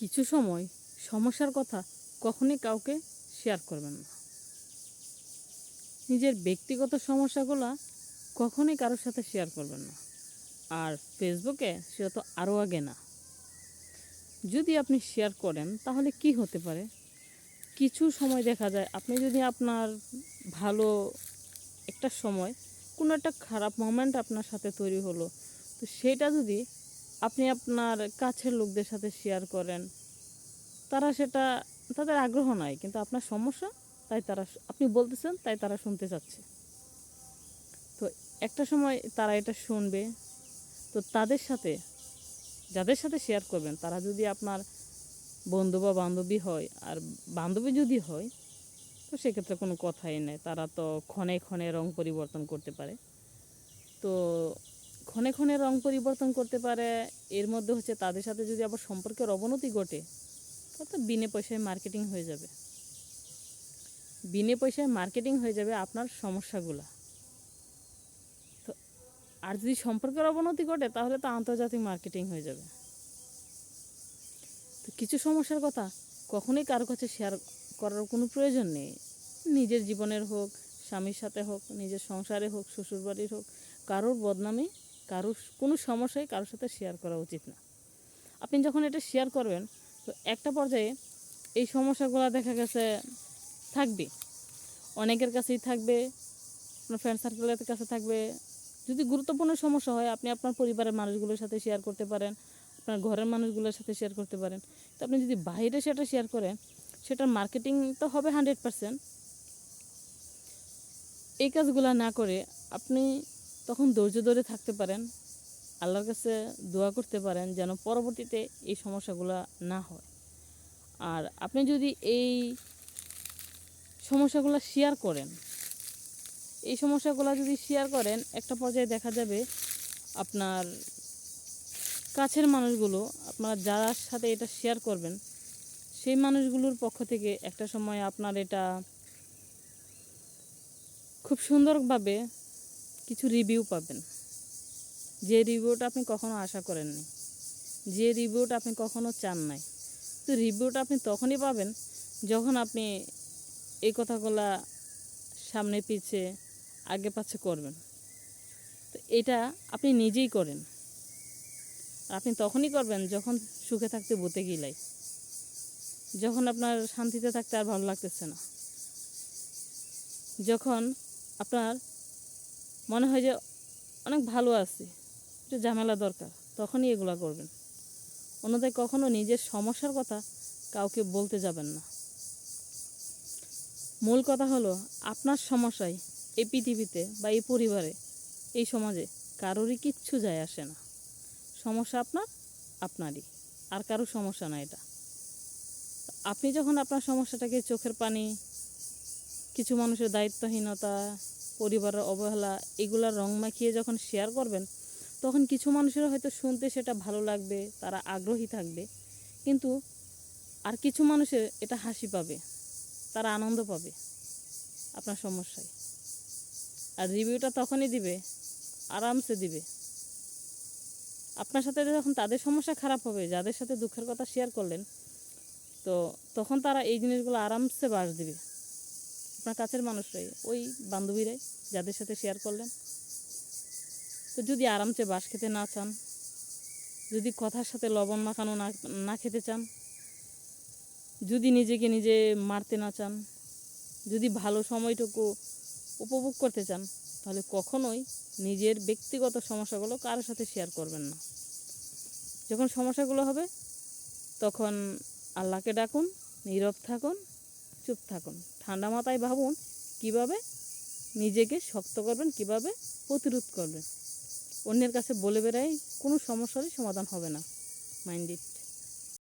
কিছু সময় সমস্যার কথা কখনোই কাউকে শেয়ার করবেন না। নিজের ব্যক্তিগত সমস্যাগুলো কখনোই কারোর সাথে শেয়ার করবেন না। আর ফেসবুকে সেটা তো আরও আগে না। যদি আপনি শেয়ার করেন তাহলে কি হতে পারে, কিছু সময় দেখা যায় আপনি যদি আপনার ভালো একটা সময় কোনো একটা খারাপ মোমেন্ট আপনার সাথে তৈরি হলো, তো সেটা যদি আপনি আপনার কাছের লোকদের সাথে শেয়ার করেন, তারা সেটা তাদের আগ্রহ নাই, কিন্তু আপনার সমস্যা তাই তারা আপনি বলতেছেন তাই তারা শুনতে চাচ্ছে। তো একটা সময় তারা এটা শুনবে। তো তাদের সাথে যাদের সাথে শেয়ার করবেন তারা যদি আপনার বন্ধু বা বান্ধবী হয়, আর বান্ধবী যদি হয় তো সেক্ষেত্রে কোনো কথাই নেই, তারা তো ক্ষণে ক্ষণে রং পরিবর্তন করতে পারে। তো ক্ষণে ক্ষণে রং পরিবর্তন করতে পারে, এর মধ্যে হচ্ছে তাদের সাথে যদি আবার সম্পর্কের অবনতি ঘটে তো বিনা পয়সায় মার্কেটিং হয়ে যাবে। বিনা পয়সায় মার্কেটিং হয়ে যাবে আপনার সমস্যাগুলো। তো আর যদি সম্পর্কের অবনতি ঘটে তাহলে তো আন্তর্জাতিক মার্কেটিং হয়ে যাবে। তো কিছু সমস্যার কথা কখনোই কারো কাছে শেয়ার করার কোনো প্রয়োজন নেই। নিজের জীবনের হোক, স্বামীর সাথে হোক, নিজের সংসারে হোক, শ্বশুরবাড়ির হোক, কারোর বদনামে কারোর কোনো সমস্যায় কারোর সাথে শেয়ার করা উচিত না। আপনি যখন এটা শেয়ার করবেন তো একটা পর্যায়ে এই সমস্যাগুলো দেখা গেছে থাকবে, অনেকের কাছেই থাকবে, আপনার ফ্রেন্ড সার্কেলের কাছে থাকবে। যদি গুরুত্বপূর্ণ সমস্যা হয় আপনি আপনার পরিবারের মানুষগুলোর সাথে শেয়ার করতে পারেন, আপনার ঘরের মানুষগুলোর সাথে শেয়ার করতে পারেন। তো আপনি যদি বাইরে সেটা শেয়ার করেন সেটার মার্কেটিং তো হবে 100%। এই কাজগুলো না করে আপনি তখন ধৈর্য ধরে থাকতে পারেন, আল্লাহর কাছে দোয়া করতে পারেন যেন পরবর্তীতে এই সমস্যাগুলো না হয়। আর আপনি যদি এই সমস্যাগুলো শেয়ার করেন, এই সমস্যাগুলো যদি শেয়ার করেন একটা পর্যায়ে দেখা যাবে আপনার কাছের মানুষগুলো, আপনারা যার সাথে এটা শেয়ার করবেন সেই মানুষগুলোর পক্ষ থেকে একটা সময় আপনার এটা খুব সুন্দরভাবে কিছু রিভিউ পাবেন, যে রিভিউটা আপনি কখনো আশা করেননি, যে রিভিউটা আপনি কখনো চান নাই। তো রিভিউটা আপনি তখনই পাবেন যখন আপনি এই কথাগুলা সামনে পিছে আগে পাচ্ছে করবেন। তো এটা আপনি নিজেই করেন, আপনি তখনই করবেন যখন সুখে থাকতে বতে গিলাই, যখন আপনার শান্তিতে থাকতে আর ভালো লাগতেছে না, যখন আপনার মনে হয় যে অনেক ভালো আছে, একটু ঝামেলা দরকার, তখনই এগুলো করবেন। অন্যথায় কখনো নিজের সমস্যার কথা কাউকে বলতে যাবেন না। মূল কথা হলো আপনার সমস্যায় এই পৃথিবীতে বা এই পরিবারে, এই সমাজে কারোরই কিচ্ছু যায় আসে না। সমস্যা আপনারই, আর কারোর সমস্যা না এটা। আপনি যখন আপনার সমস্যাটাকে চোখের পানি, কিছু মানুষের দায়িত্বহীনতা, পরিবারের অবহেলা, এগুলার রং মাখিয়ে যখন শেয়ার করবেন তখন কিছু মানুষের হয়তো শুনতে সেটা ভালো লাগবে, তারা আগ্রহী থাকবে, কিন্তু আর কিছু মানুষের এটা হাসি পাবে, তারা আনন্দ পাবে আপনার সমস্যায়। আর রিভিউটা তখনই দিবে, আরামসে দিবে আপনার সাথে যখন তাদের সমস্যা খারাপ হবে, যাদের সাথে দুঃখের কথা শেয়ার করলেন, তো তখন তারা এই জিনিসগুলো আরামসে বাস দিবে। আপনার কাছের মানুষরাই, ওই বান্ধবীরাই যাদের সাথে শেয়ার করলেন। তো যদি আরামসে বাস খেতে না চান, যদি কথার সাথে লবণ মাখানো না খেতে চান, যদি নিজেকে নিজে মারতে না চান, যদি ভালো সময়টুকু উপভোগ করতে চান, তাহলে কখনোই নিজের ব্যক্তিগত সমস্যাগুলো কারোর সাথে শেয়ার করবেন না। যখন সমস্যাগুলো হবে তখন আল্লাহকে ডাকুন, নীরব থাকুন, চুপ থাকুন, ঠান্ডা মাথায় ভাবুন কিভাবে নিজেকে শক্ত করবেন, কিভাবে প্রতিরোধ করবেন। অন্যের কাছে বলে বেড়াই কোনো সমস্যারই সমাধান হবে না। Mind it.